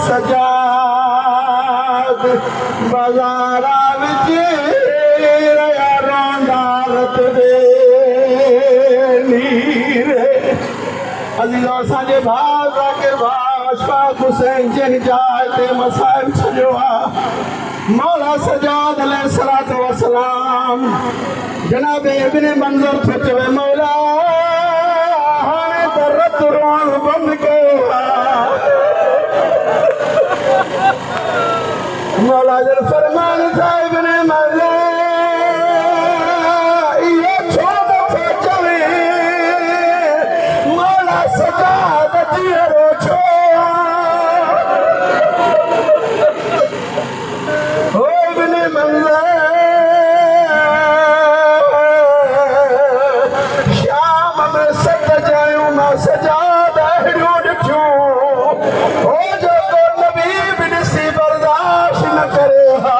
सजाद बाजारा विच रया रोंदा रत दे नीर अजीजो असांजे भाउ ज़ाकिर भाउ अशफाक हुसैन जिन जाइ ते मसाइब छॾियो आहे मौला सजाद अलैहिस्सलातु वस्सलाम जनाब इब्न मंज़र थो चवे मौला हाणे त रत रोअण बंदि कयो आहे मौला जल फरमान था इब्न मंज़र इहो छो नथो चवे मौला सजाद जीअरो छो ओ इब्न मंज़र शाम में सत जायूं मां सजाद अहिड़ियूं ॾिठियूं ओ जेको नबी बि ॾिसी बर्दाश्त न करे हा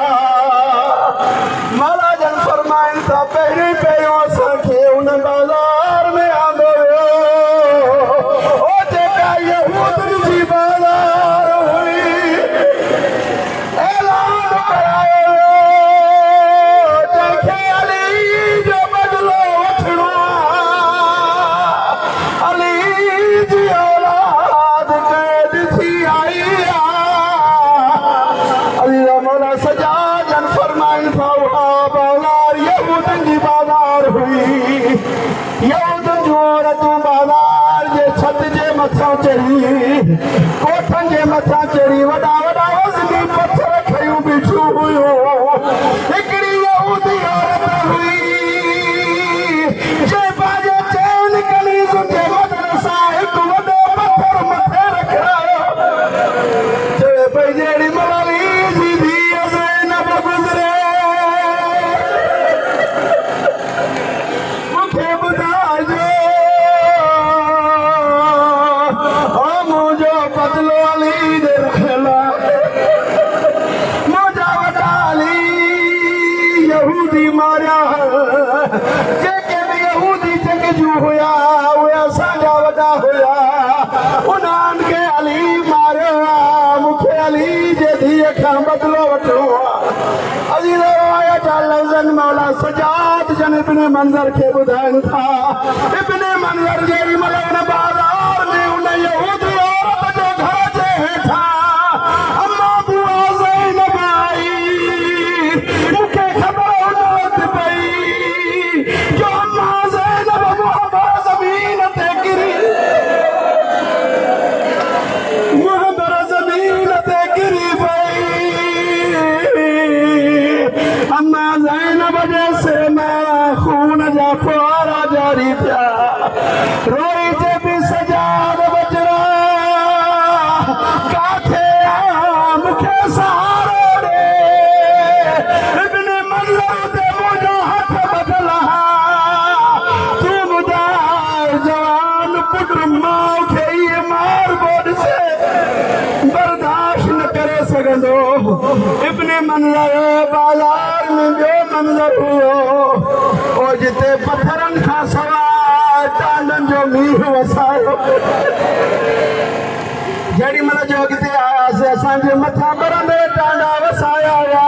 मौला जन फरमाइनि था पहिरीं पहिरियों असांखे उन बाज़ार में आंदो वियो ओ जेका यहूदनि जी बाज़ार हुई ऐलान करायो जंहिंखे अली जो बदिलो वठिणो आहे अली जी औलाद कैद थी आई आहे मौला सजाद जन फरमाइनि था उहा बाज़ार यहूदनि जी बाज़ार हुई यहूदनि जूं औरतूं बाज़ार जे छत जे मथां चढ़ी कोठनि जे मथां चढ़ी वॾा वॾा वज़नी पथर खयूं बीठियूं हुयूं हिकिड़ी यहूदी औरत हुई जे पंहिंजे चइनि कनीज़ुनि जे मदद सां हिकु वॾो पथर मथे रखायो चवे पई जहिड़ी मौलवी जी धीअ ज़ैनब गुज़रे मूंखे ॿुधाइजो ओ मुंहिंजो बदिलो अली ॾे रखियल आहे मुंहिंजा वॾा अली यहूदी मारिया जेके बि यहूदी जंगजू हुया उहे असांजा वॾा हुया उन्हनि खे अली मारियो आहे मूंखे अली जे धीअ खां बदिलो वठिणो आहे अज़ीज़ो आया जा लफ़्ज़नि मौला सजाद जन इब्न मंज़र खे ॿुधाइनि था इब्न मंज़र जेॾी महिल हुन बाज़ार में हुन यहूदी औरत जे घर जे हेठां अम्मा बुआ ज़ैनब आई मूंखे ख़बर हुन वक़्तु पई जो अम्मा ज़ैनब मुहम्मद ज़मीन ते किरी मुहम्मद ज़मीन ते किरी पई अम्मा ज़ैनब जे सिर में खून जा फुआरा जारी थिया रोई जे बि सजाद बजरा काथे मूंखे सहारो ॾे इब्न मंज़र ते मुंहिंजो हथ बदल तूं ॿुधाए जवान पुट माउ खे इहे मार बोॾ से बर्दाश्त न करे सघंदो इब्न मंज़र बाज़ार में ॿियो मंज़र हुयो ओ जिते पथरनि खां सवाइ टांडनि जो मींहुं वसायो जेॾी महिल जो अॻिते आयासीं असांजे मथां बरंदे टांडा वसाया विया